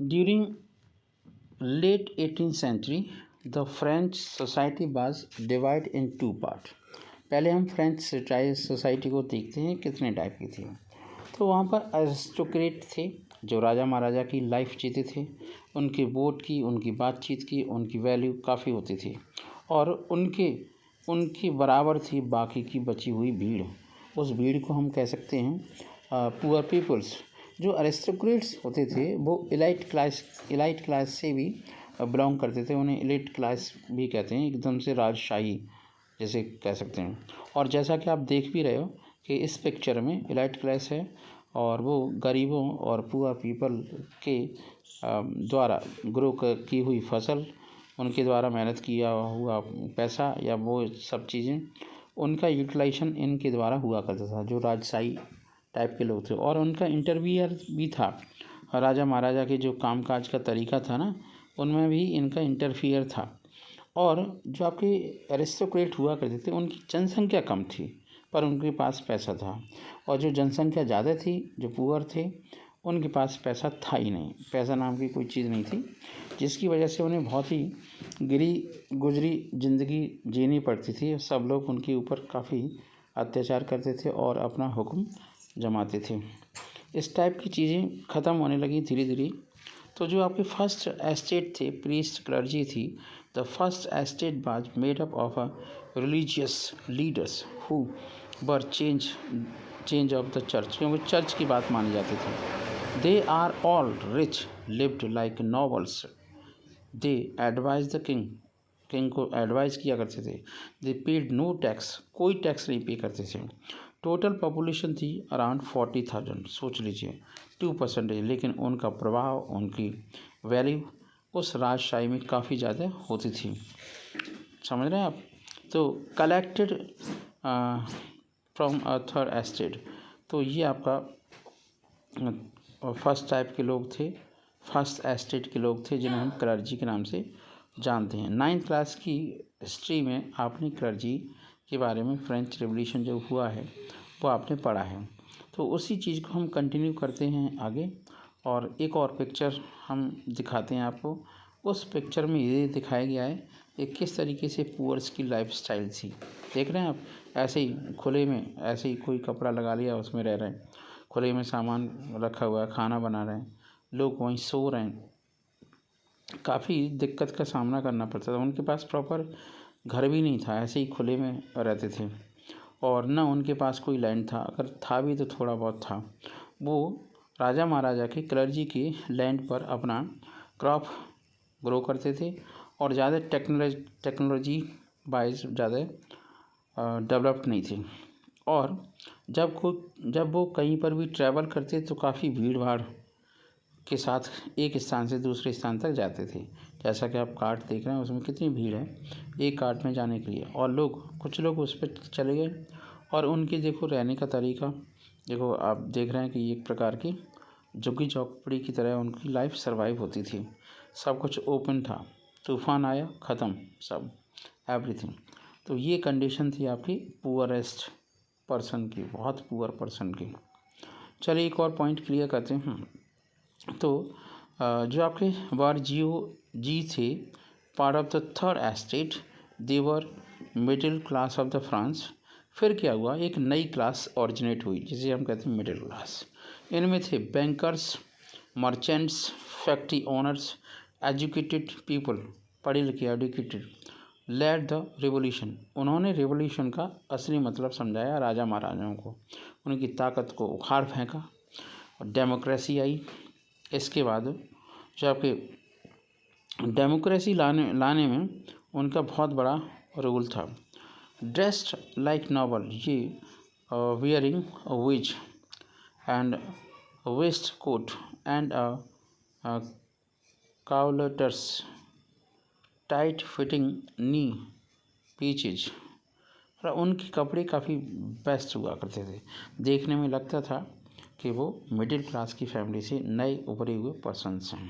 During late 18th century, the French society was divided in two parts. पहले हम French society को देखते हैं कितने टाइप की थी। तो वहाँ पर अरिस्टोक्रेट थे जो राजा महाराजा की लाइफ जीते थे, उनके वोट की, उनकी बातचीत की, उनकी वैल्यू काफ़ी होती थी और उनकी बराबर थी बाकी की बची हुई भीड़। उस भीड़ को हम कह सकते हैं पुअर पीपल्स। जो अरिस्टोक्रेट्स होते थे वो इलाइट क्लास से भी बिलोंग करते थे, उन्हें इलिट क्लास भी कहते हैं, एकदम से राजशाही जैसे कह सकते हैं। और जैसा कि आप देख भी रहे हो कि इस पिक्चर में इलाइट क्लास है और वो गरीबों और पुअर पीपल के द्वारा ग्रो की हुई फसल, उनके द्वारा मेहनत किया हुआ पैसा या वो सब चीज़ें, उनका यूटिलाइजेशन इनके द्वारा हुआ करता था, जो राजशाही टाइप के लोग थे। और उनका इंटरवियर भी था, राजा महाराजा के जो कामकाज का तरीका था ना, उनमें भी इनका इंटरफियर था। और जो आपके एरिस्टोक्रेट हुआ करते थे उनकी जनसंख्या कम थी पर उनके पास पैसा था, और जो जनसंख्या ज़्यादा थी, जो पुअर थे, उनके पास पैसा था ही नहीं, पैसा नाम की कोई चीज़ नहीं थी, जिसकी वजह से उन्हें बहुत ही गुजरी ज़िंदगी जीनी पड़ती थी। सब लोग उनके ऊपर काफ़ी अत्याचार करते थे और अपना हुक्म जमाते थे। इस टाइप की चीज़ें ख़त्म होने लगी धीरे धीरे। तो जो आपके फर्स्ट एस्टेट थे, प्रीस्ट क्लर्जी थी, the first estate was made up of a religious leaders who were change of the church, क्योंकि चर्च की बात मानी जाती थी। They are all rich, lived like nobles, they advise the king को advice किया करते थे। दे पेड नो टैक्स, कोई टैक्स नहीं पे करते थे। टोटल पॉपुलेशन थी अराउंड 40,000, सोच लीजिए 2%, लेकिन उनका प्रभाव, उनकी वैल्यू उस राजशाही में काफ़ी ज़्यादा होती थी। समझ रहे हैं आप? तो collected from a third estate, तो ये आपका फर्स्ट टाइप के लोग थे, फर्स्ट एस्टेट के लोग थे जिन्हें हम क्लर्जी के नाम से जानते हैं। 9th क्लास की हिस्ट्री में आपने क्लर्जी के बारे में, फ्रेंच रेवोल्यूशन जो हुआ है वो आपने पढ़ा है। तो उसी चीज़ को हम कंटिन्यू करते हैं आगे, और एक और पिक्चर हम दिखाते हैं आपको। उस पिक्चर में ये दिखाया गया है कि किस तरीके से पुअर्स की लाइफस्टाइल थी। देख रहे हैं आप, ऐसे ही खुले में, ऐसे ही कोई कपड़ा लगा लिया उसमें रह रहे हैं, खुले में सामान रखा हुआ है, खाना बना रहे हैं, लोग वहीं सो रहे हैं। काफ़ी दिक्कत का सामना करना पड़ता था, उनके पास प्रॉपर घर भी नहीं था, ऐसे ही खुले में रहते थे, और न उनके पास कोई लैंड था, अगर था भी तो थोड़ा बहुत था। वो राजा महाराजा के क्लर्जी के लैंड पर अपना क्रॉप ग्रो करते थे और ज़्यादा टेक्नोलॉजी वाइज ज़्यादा डेवलप्ड नहीं थी। और जब वो कहीं पर भी ट्रैवल करते तो काफ़ी भीड़ भाड़ के साथ एक स्थान से दूसरे स्थान तक जाते थे। जैसा कि आप कार्ट देख रहे हैं, उसमें कितनी भीड़ है एक कार्ट में जाने के लिए, और कुछ लोग उस पर चले गए। और उनके देखो रहने का तरीका, देखो आप देख रहे हैं कि एक प्रकार की झुग्गी झोंपड़ी की तरह उनकी लाइफ सर्वाइव होती थी। सब कुछ ओपन था, तूफान आया, ख़त्म सब, एवरीथिंग। तो ये कंडीशन थी आपकी पुअरेस्ट पर्सन की, बहुत पुअर पर्सन की। चलिए एक और पॉइंट क्लियर करते हैं। तो जो आपके जी थे, part of the third estate, they were middle class of the France. फिर क्या हुआ, एक नई क्लास ऑरिजिनेट हुई जिसे हम कहते हैं मिडिल क्लास। इनमें थे bankers, merchants, factory owners, educated people, पढ़े लिखे एजुकेटेड, लेड द रिवोल्यूशन। उन्होंने रिवोल्यूशन का असली मतलब समझाया राजा महाराजाओं को, उनकी ताकत को उखाड़ फेंका और डेमोक्रेसी आई। इसके बाद जो आपके डेमोक्रेसी लाने में उनका बहुत बड़ा रोल था। ड्रेस्ड लाइक नॉवल, ये wearing a wig and waistcoat and कावलेटर्स, टाइट फिटिंग नी पीचेज। उनके कपड़े काफ़ी बेस्ट हुआ करते थे, देखने में लगता था कि वो मिडिल क्लास की फैमिली से नए उभरे हुए पर्सन्स हैं।